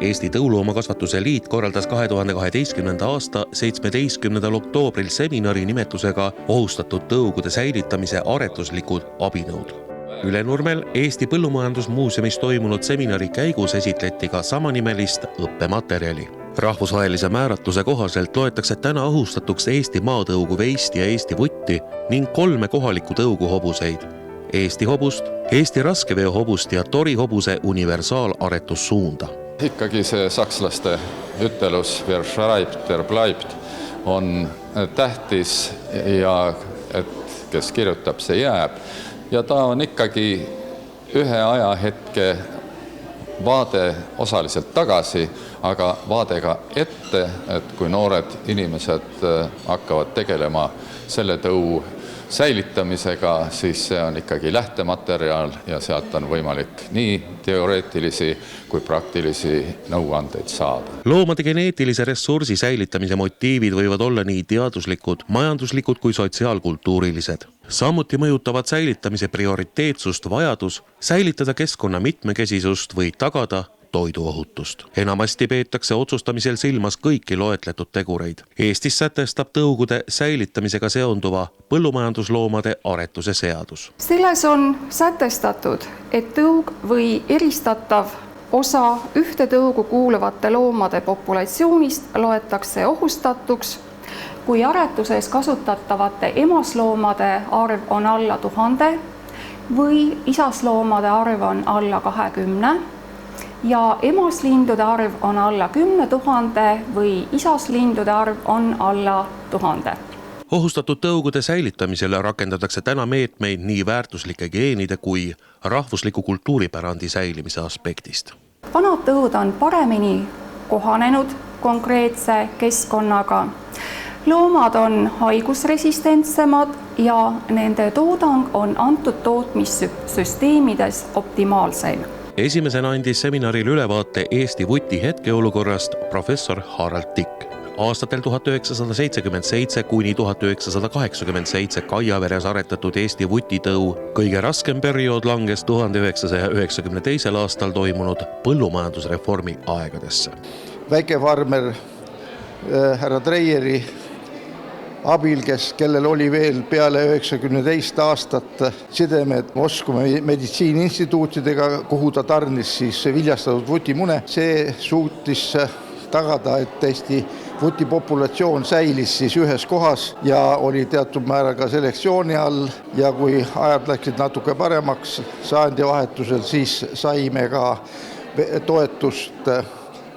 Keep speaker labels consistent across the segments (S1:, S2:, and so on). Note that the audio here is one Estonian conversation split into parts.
S1: Eesti Tõuloomakasvatuse Liit korraldas 2012. aasta 17. oktoobril seminari nimetusega Ohustatud tõugude säilitamise aretuslikud abinõud. Ülenurmel Eesti Põllumajandusmuuseumis toimunud seminari käigus esitleti ka samanimelist õppematerjali. Rahvusvahelise määratluse kohaselt loetakse täna ohustatuks Eesti maatõugu veist ja Eesti vutti ning 3 kohalikku tõuguhobuseid: Eesti hobust, Eesti raskeveohobust ja torihobuse universaalaretussuunda.
S2: Ikkagi see sakslaste ütelus "Wer schreibt, der bleibt" on tähtis ja et kes kirjutab, see jääb. Ja ta on ikkagi ühe ajahetke vaade osaliselt tagasi, aga vaade ka ette, et kui noored inimesed hakkavad tegelema selle tõu säilitamisega, siis see on ikkagi lähtematerjal ja sealt on võimalik nii teoreetilisi kui praktilisi nõuandeid saada.
S1: Loomade geneetilise ressursi säilitamise motiivid võivad olla nii teaduslikud, majanduslikud kui sotsiaalkultuurilised. Samuti mõjutavad säilitamise prioriteetsust vajadus säilitada keskkonna mitmekesisust või tagada toiduohutust. Enamasti peetakse otsustamisel silmas kõiki loetletud tegureid. Eestis sätestab tõugude säilitamisega seonduva põllumajandusloomade aretuse seadus.
S3: Selles on sätestatud, et tõug või eristatav osa ühte tõugu kuuluvate loomade populatsioonist loetakse ohustatuks, kui aretuses kasutatavate emasloomade arv on alla 1000 või isasloomade arv on alla 20 ja emaslindude arv on alla 10 000 või isaslindude arv on alla 1000.
S1: Ohustatud tõugude säilitamisele rakendatakse täna meetmeid nii väärtuslike geenide kui rahvusliku kultuuripärandi säilimise aspektist.
S3: Vanad tõud on paremini kohanenud konkreetse keskkonnaga. Loomad on haigusresistentsemad ja nende toodang on antud tootmissüsteemides optimaalsel.
S1: Esimesena andis seminaril ülevaate Eesti vuti hetkeolukorrast professor Harald Tikk. Aastatel 1977 kuni 1987 Kaiaveres aretatud Eesti vutitõu kõige raskem periood langes 1992. aastal toimunud põllumajandusreformi aegadesse.
S4: Väikefarmer härra Treieri abil, kellel oli veel peale 92 aastat sidemed Moskva meditsiiniinstituutidega, kuhu ta tarnis siis viljastatud vutimune. See suutis tagada, et Eesti vutipopulatsioon säilis siis ühes kohas ja oli teatud määral ka selektsiooni all. Ja kui ajad läksid natuke paremaks sajandivahetusel, siis saime ka toetust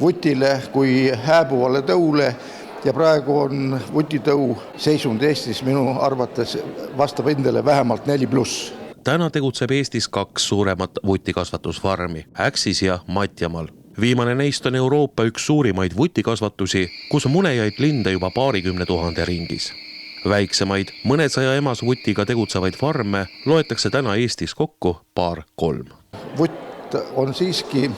S4: vutile kui hääbuvale tõule. Ja praegu on vutitõu seisund Eestis minu arvates vastab endale vähemalt 4+.
S1: Täna tegutseb Eestis 2 suuremat vutikasvatusfarmi, Äksis ja Matjamaal. Viimane neist on Euroopa üks suurimaid vutikasvatusi, kus munejaid linde juba 20 000 ringis. Väiksemaid, mõnesaja emasvutiga tegutsevaid farme loetakse täna Eestis kokku 2-3.
S4: Vutt on siiski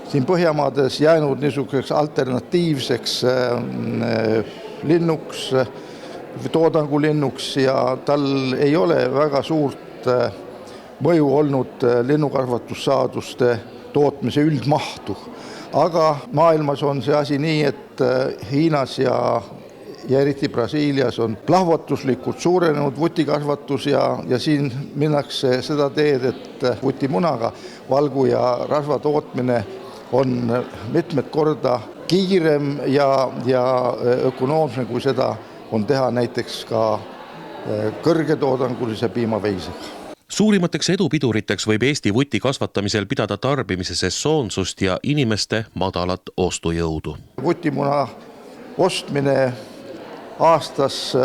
S4: siin Põhjamaades jäänud niisuguseks alternatiivseks linnuks, toodangulinnuks ja tal ei ole väga suurt mõju olnud linnukasvatussaaduste tootmise üldmahtu. Aga maailmas on see asi nii, et Hiinas ja eriti Brasiilias on plahvatuslikult suurenenud vutikasvatus ja siin minnakse seda teed, et vutimunaga valgu ja rasva tootmine on mitmed korda kiirem ja ökonoomsem, kui seda on teha näiteks ka kõrgetoodangulise piimaveisega.
S1: Suurimateks edupiduriteks võib Eesti vuti kasvatamisel pidada tarbimise sesoonsust ja inimeste madalat ostujõudu.
S4: Vutimuna ostmine aastas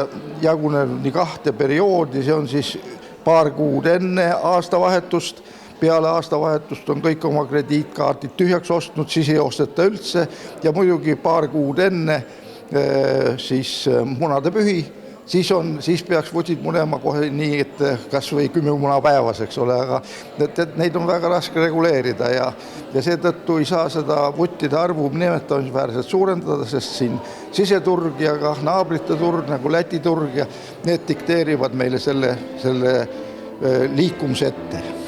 S4: jaguneb nii 2 perioodi, see on siis paar kuud enne aastavahetust. Peale aastavahetust on kõik oma krediitkaardid tühjaks ostnud, siis ei osteta üldse ja muidugi paar kuud enne siis munadepühi, siis peaks vutid munema kohe nii, et kas või 10 muna päevas, eks ole, aga neid on väga raske reguleerida ja seetõttu ei saa seda vuttide arvu nimetamisväärselt suurendada, sest siin siseturg ja ka naabrite turg nagu Läti turg ja need dikteerivad meile selle liikumise ette.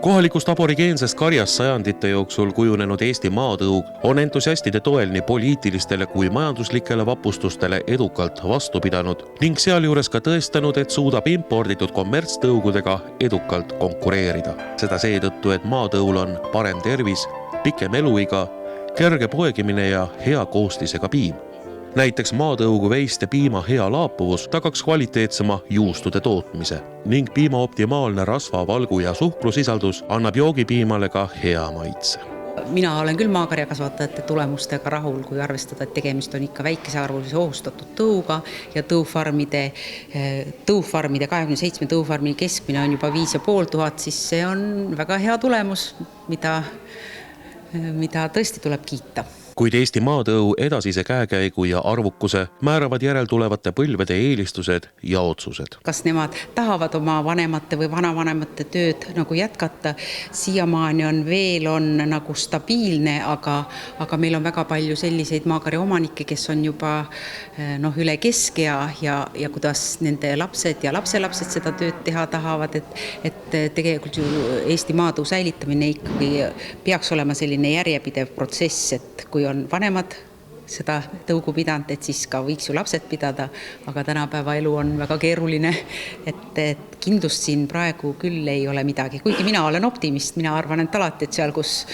S1: Kohalikust aborigeensest karjast sajandite jooksul kujunenud Eesti maatõug on entusiastide toel nii poliitilistele kui majanduslikele vapustustele edukalt vastu pidanud ning sealjuures ka tõestanud, et suudab imporditud kommertstõugudega edukalt konkureerida. Seda seetõttu, et maatõul on parem tervis, pikem eluiga, kerge poegimine ja hea koostisega piim. Näiteks maatõugu veiste piima hea laapuvus tagaks kvaliteetsema juustude tootmise ning piima optimaalne rasva, valgu ja suhkrusisaldus annab joogipiimale ka hea maitse.
S5: Mina olen küll maakarjakasvatajate tulemustega rahul, kui arvestada, et tegemist on ikka väikesearvulise ohustatud tõuga ja tõufarmide 27 tõufarmi keskmine on juba 5500, siis see on väga hea tulemus, mida tõesti tuleb kiita.
S1: Kuid Eesti maatõu edasise käekäigu ja arvukuse määravad järeltulevate põlvede eelistused ja otsused.
S5: Kas nemad tahavad oma vanemate või vanavanemate tööd nagu jätkata? Siiamaani on nagu stabiilne, aga meil on väga palju selliseid maakarja omanikke, kes on juba üle keskea ja kuidas nende lapsed ja lapselapsed seda tööd teha tahavad, et tegelikult ju Eesti maatõu säilitamine ikkagi peaks olema selline järjepidev protsess, et kui on vanemad seda tõugu pidanud, et siis ka võiks ju lapsed pidada, aga tänapäeva elu on väga keeruline, et kindlust siin praegu küll ei ole midagi. Kuigi mina olen optimist, mina arvan, et alati, et seal, kus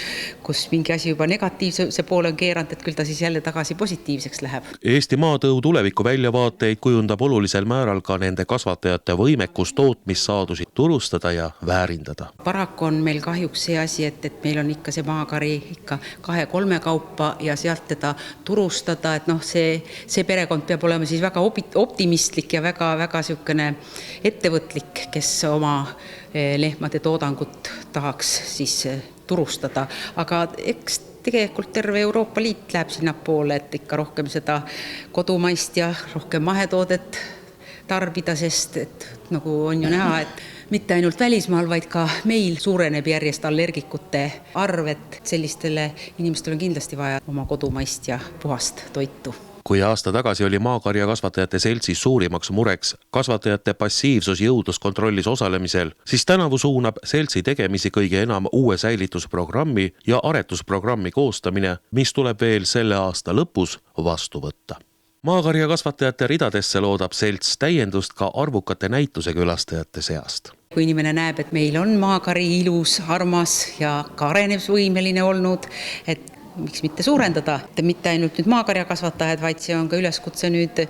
S5: mingi asi juba negatiivse poole on keeranud, et küll ta siis jälle tagasi positiivseks läheb.
S1: Eesti maatõu tuleviku väljavaateid kujundab olulisel määral ka nende kasvatajate võimekus tootmissaadusi turustada ja väärindada.
S5: Paraku on meil kahjuks see asi, et meil on ikka see maakari ikka 2-3 kaupa ja sealt teda turustada, et see perekond peab olema siis väga optimistlik ja väga siukene ettevõtlik, kes oma lehmade toodangut tahaks siis turustada. Aga eks tegelikult terve Euroopa Liit läheb sinnapoole, et ikka rohkem seda kodumaist ja rohkem mahetoodet tarbida, sest et nagu on ju näha, et mitte ainult välismaal, vaid ka meil suureneb järjest allergikute arv, et sellistele inimestele on kindlasti vaja oma kodumaist ja puhast toitu.
S1: Kui aasta tagasi oli maakarjakasvatajate seltsis suurimaks mureks kasvatajate passiivsus jõudluskontrollis osalemisel, siis tänavu suunab seltsi tegemisi kõige enam uue säilitusprogrammi ja aretusprogrammi koostamine, mis tuleb veel selle aasta lõpus vastu võtta. Maakarjakasvatajate ridadesse loodab selts täiendust ka arvukate näituse külastajate seast.
S5: Kui inimene näeb, et meil on maakari ilus, armas ja ka arenemisvõimeline olnud, et miks mitte suurendada, mitte ainult nüüd maakarjakasvatajad, vaid see on ka üleskutse nüüd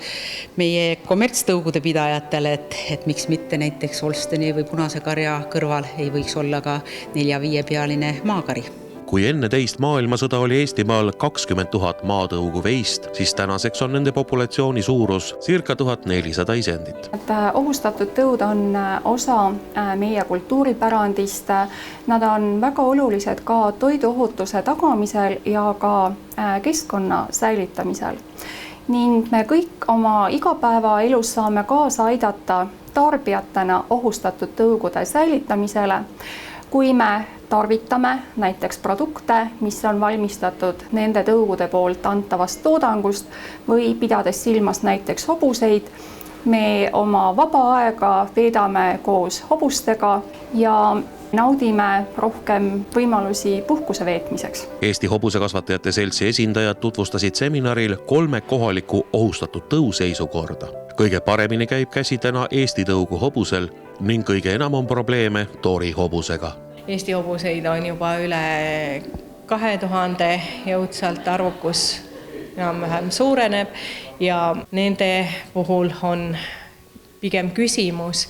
S5: meie kommertstõugude pidajatele, et miks mitte näiteks Holsteni või punase karja kõrval ei võiks olla ka 4-5 pealine maakari.
S1: Kui enne teist maailmasõda oli Eestimaal 20 000 maatõugu veist, siis tänaseks on nende populatsiooni suurus circa 1400 isendit.
S3: Ohustatud tõud on osa meie kultuuripärandist. Nad on väga olulised ka toiduohutuse tagamisel ja ka keskkonna säilitamisel. Ning me kõik oma igapäevaelus saame kaasa aidata tarbijatena ohustatud tõugude säilitamisele, kui me tarvitame näiteks produkte, mis on valmistatud nende tõugude poolt antavast toodangust või pidades silmas näiteks hobuseid, me oma vaba aega veedame koos hobustega ja naudime rohkem võimalusi puhkuse veetmiseks.
S1: Eesti hobusekasvatajate seltsi esindajad tutvustasid seminaril 3 kohaliku ohustatud tõu seisukorda. Kõige paremini käib käsi täna Eesti tõugu hobusel ning kõige enam on probleeme tori hobusega.
S6: Eesti hobuseid on juba üle 2000, jõudsalt arvukus enam-vähem suureneb ja nende puhul on pigem küsimus,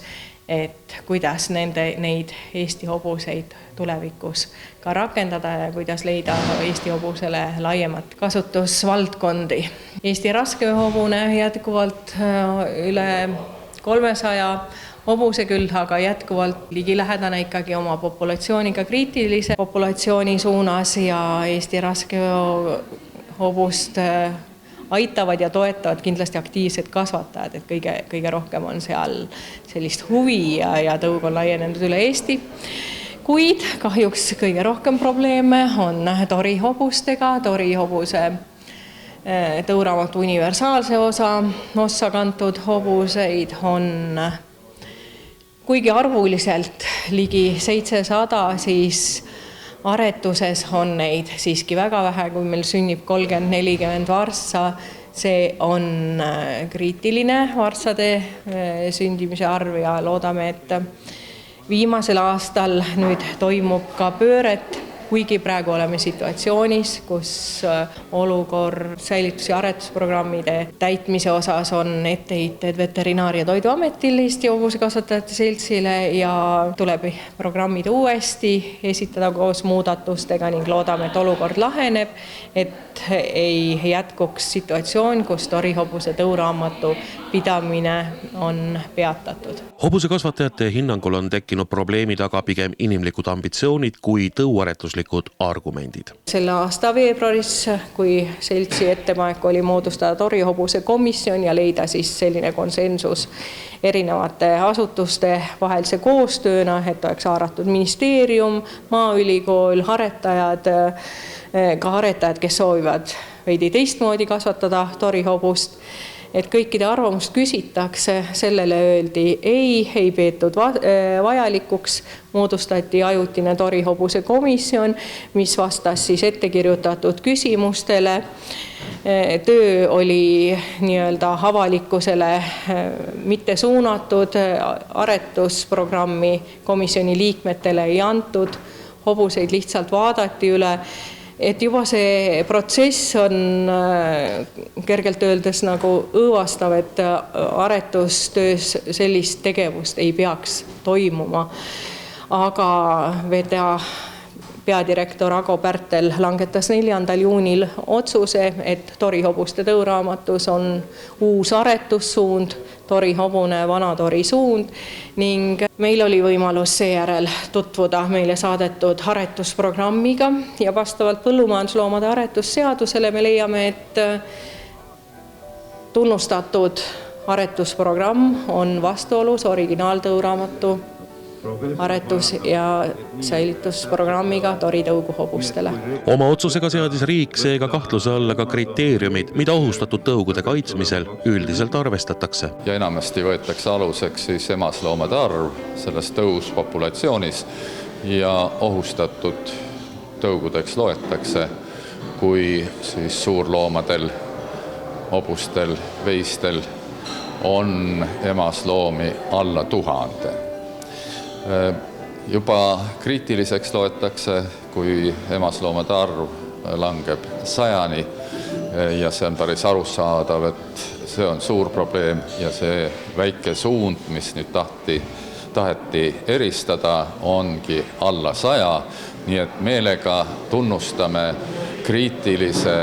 S6: et kuidas neid Eesti hobuseid tulevikus ka rakendada ja kuidas leida Eesti hobusele laiemat kasutusvaldkondi. Eesti raskeveehobune jätkuvalt üle 300 hobuse küll, aga jätkuvalt ligilähedane ikkagi oma populatsiooniga kriitilise populatsiooni suunas ja Eesti raskeveehobust aitavad ja toetavad kindlasti aktiivsed kasvatajad, et kõige rohkem on seal sellist huvi ja tõug on laienenud üle Eesti. Kuid kahjuks kõige rohkem probleeme on torihobustega, torihobuse tõuraamatu universaalse ossa kantud hobuseid on kuigi arvuliselt ligi 700, siis aretuses on neid siiski väga vähe, kui meil sünnib 30-40 varssa. See on kriitiline varssade sündimise arv ja loodame, et viimasel aastal nüüd toimub ka pööret, kuigi praegu oleme situatsioonis, kus olukord säilitus- ja aretusprogrammide täitmise osas on etteheited Veterinaar- ja Toiduametil Eesti Hobusekasvatajate Seltsile ja tuleb programmid uuesti esitada koos muudatustega ning loodame, et olukord laheneb, et ei jätkuks situatsioon, kus torihobuse tõuraamatu pidamine on peatatud.
S1: Hobusekasvatajate hinnangul on tekkinud probleemid aga pigem inimlikud ambitsioonid kui tõuaretuslikud argumendid.
S6: Selle aasta veebruaris, kui seltsi ettepanek oli moodustada torihobuse komisjon ja leida siis selline konsensus erinevate asutuste vahelise koostööna, et oleks haaratud ministeerium, Maaülikool, aretajad, ka aretajad, kes soovivad veidi teistmoodi kasvatada torihobust, et kõikide arvamust küsitakse, sellele öeldi ei peetud vajalikuks, moodustati ajutine torihobuse komisjon, mis vastas siis ettekirjutatud küsimustele. Töö oli nii-öelda avalikkusele mitte suunatud, aretusprogrammi komisjoni liikmetele ei antud, hobuseid lihtsalt vaadati üle. Et juba see protsess on kergelt öeldes nagu õõvastav, et aretustöös sellist tegevust ei peaks toimuma. Aga VTA peadirektor Ago Pärtel langetas 4. juunil otsuse, et torihobuste tõuraamatus on uus aretussuund, torihobune vanatori suund ning meil oli võimalus seejärel tutvuda meile saadetud aretusprogrammiga ja vastavalt põllumajandusloomade aretusseadusele me leiame, et tunnustatud aretusprogramm on vastuolus originaaldõuraamatu aretus- ja säilitusprogrammiga toritõugu hobustele.
S1: Oma otsusega seadis riik seega kahtluse alla ka kriteeriumid, mida ohustatud tõugude kaitsmisel üldiselt arvestatakse.
S2: Ja enamasti võetakse aluseks siis emasloomade arv selles tõuspopulatsioonis ja ohustatud tõugudeks loetakse, kui siis suurloomadel, hobustel, veistel on emasloomi alla 1000. Juba kriitiliseks loetakse, kui emasloomade arv langeb 100-ni ja see on päris arusaadav, et see on suur probleem ja see väike suund, mis nüüd taheti eristada, ongi alla 100, nii et meelega tunnustame kriitilise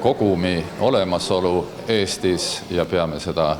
S2: kogumi olemasolu Eestis ja peame seda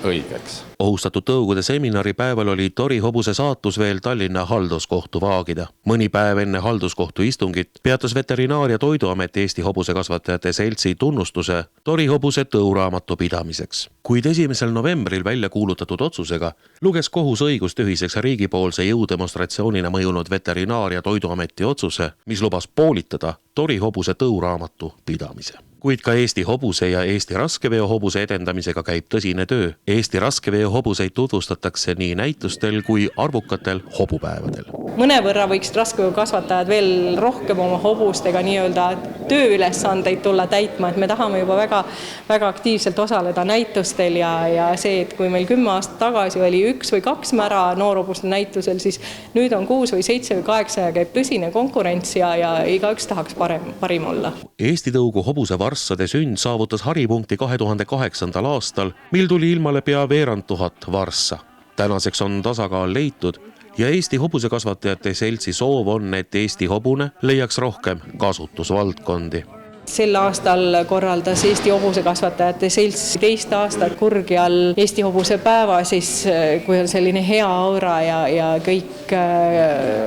S2: õigeks.
S1: Ohustatud tõugude seminari päeval oli torihobuse saatus veel Tallinna halduskohtu vaagida. Mõni päev enne halduskohtu istungit peatas Veterinaar- ja Toiduamet Eesti Hobusekasvatajate Seltsi tunnustuse torihobuse tõuraamatu pidamiseks. Kuid 1. novembril välja kuulutatud otsusega luges kohus õigustühiseks riigipoolse jõudemonstratsioonina mõjunud Veterinaar- ja Toiduameti otsuse, mis lubas poolitada torihobuse tõuraamatu pidamise. Kuid ka Eesti hobuse ja Eesti raskeveohobuse edendamisega käib tõsine töö. Eesti raskeveohobuseid tutvustatakse nii näitustel kui arvukatel hobupäevadel.
S6: Mõnevõrra võiks raskeveokasvatajad veel rohkem oma hobustega nii-öelda tööülesandeid tulla täitma, et me tahame juba väga aktiivselt osaleda näitustel ja see, et kui meil 10 aastat tagasi oli 1 või 2 mära noorhobuste näitusel, siis nüüd on 6 või 7 või 8 ja käib tõsine konkurents ja igaüks tahaks parim olla.
S1: Eesti tõugu hobuse varssade sünd saavutas haripunkti 2008. aastal, mil tuli ilmale pea 1,500 varssa. Tänaseks on tasakaal leitud ja Eesti Hobusekasvatajate Seltsi soov on, et Eesti hobune leiaks rohkem kasutusvaldkondi.
S6: Sel aastal korraldas Eesti Hobusekasvatajate Selts 2 aastat kurgi all Eesti hobuse päeva, siis kui on selline hea aura ja kõik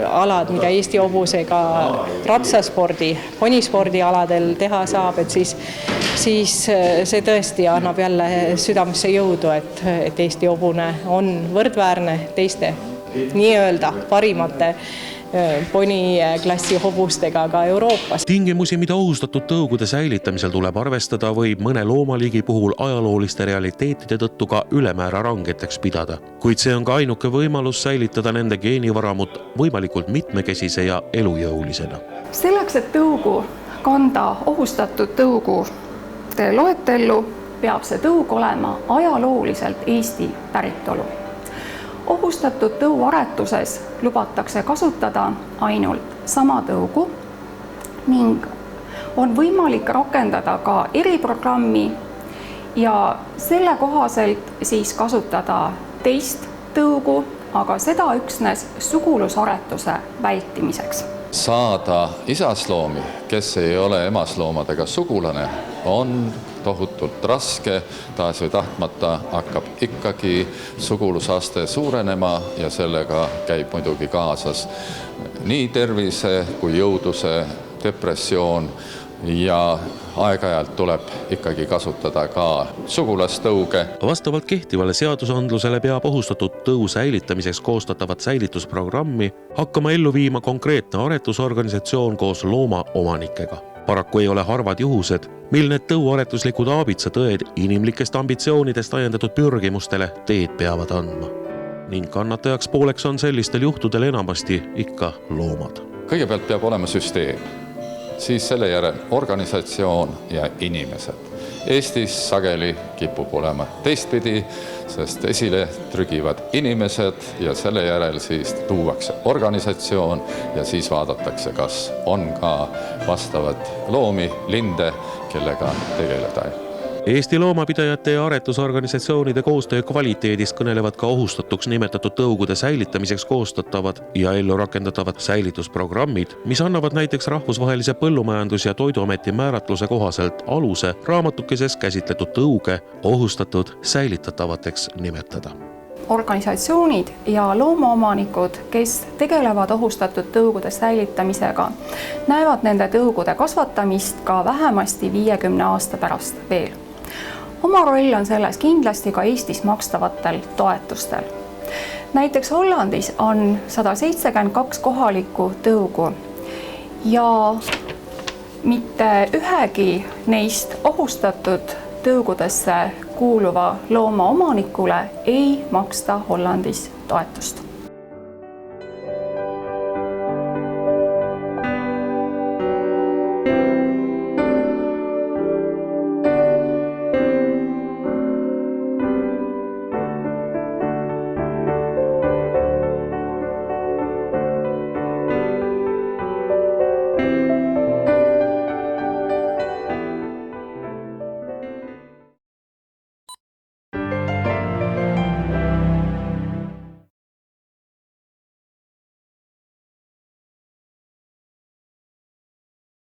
S6: alad, mida Eesti hobusega ratsaspordi, ponispordi aladel teha saab, et siis see tõesti annab jälle südamesse jõudu, et Eesti hobune on võrdväärne teiste nii-öelda parimate poniklassi hobustega ka Euroopas.
S1: Tingimusi, mida ohustatud tõugude säilitamisel tuleb arvestada, võib mõne loomaliigi puhul ajalooliste realiteetide tõttu ka ülemäära rangeteks pidada. Kuid see on ka ainuke võimalus säilitada nende geenivaramut võimalikult mitmekesise ja elujõulisena.
S3: Selleks, et tõugu kanda ohustatud tõugude loetellu, peab see tõug olema ajalooliselt Eesti päritolu. Ohustatud tõuaretuses lubatakse kasutada ainult sama tõugu ning on võimalik rakendada ka eriprogrammi ja selle kohaselt siis kasutada teist tõugu, aga seda üksnes sugulusaretuse vältimiseks.
S2: Saada isasloomi, kes ei ole emasloomadega sugulane, on tohutult raske, taas või tahtmata hakkab ikkagi sugulusaste suurenema ja sellega käib muidugi kaasas nii tervise kui jõuduse depressioon ja aeg-ajalt tuleb ikkagi kasutada ka sugulastõuge.
S1: Vastavalt kehtivale seadusandlusele peab ohustatud tõu säilitamiseks koostatavat säilitusprogrammi hakkama ellu viima konkreetne aretusorganisatsioon koos loomaomanikega. Paraku ei ole harvad juhused, mil need tõuaretuslikud aabitsatõed inimlikest ambitsioonidest ajendatud pürgimustele teed peavad andma. Ning kannatajaks pooleks on sellistel juhtudel enamasti ikka loomad.
S2: Kõigepealt peab olema süsteem, siis selle järel organisatsioon ja inimesed. Eestis sageli kipub olema teistpidi, sest esile trügivad inimesed ja selle järel siis tuuakse organisatsioon ja siis vaadatakse, kas on ka vastavad loomi, linde, kellega tegeleda.
S1: Eesti loomapidajate ja aretusorganisatsioonide koostöö kvaliteedist kõnelevad ka ohustatuks nimetatud tõugude säilitamiseks koostatavad ja ellu rakendatavad säilitusprogrammid, mis annavad näiteks Rahvusvahelise Põllumajandus- ja Toiduameti määratluse kohaselt aluse raamatukeses käsitletud tõuge ohustatud säilitatavateks nimetada.
S3: Organisatsioonid ja loomaomanikud, kes tegelevad ohustatud tõugude säilitamisega, näevad nende tõugude kasvatamist ka vähemasti 50 aasta pärast veel. Oma roll on selles kindlasti ka Eestis makstavatel toetustel. Näiteks Hollandis on 172 kohalikku tõugu ja mitte ühegi neist ohustatud tõugudesse kuuluva looma omanikule ei maksta Hollandis toetust.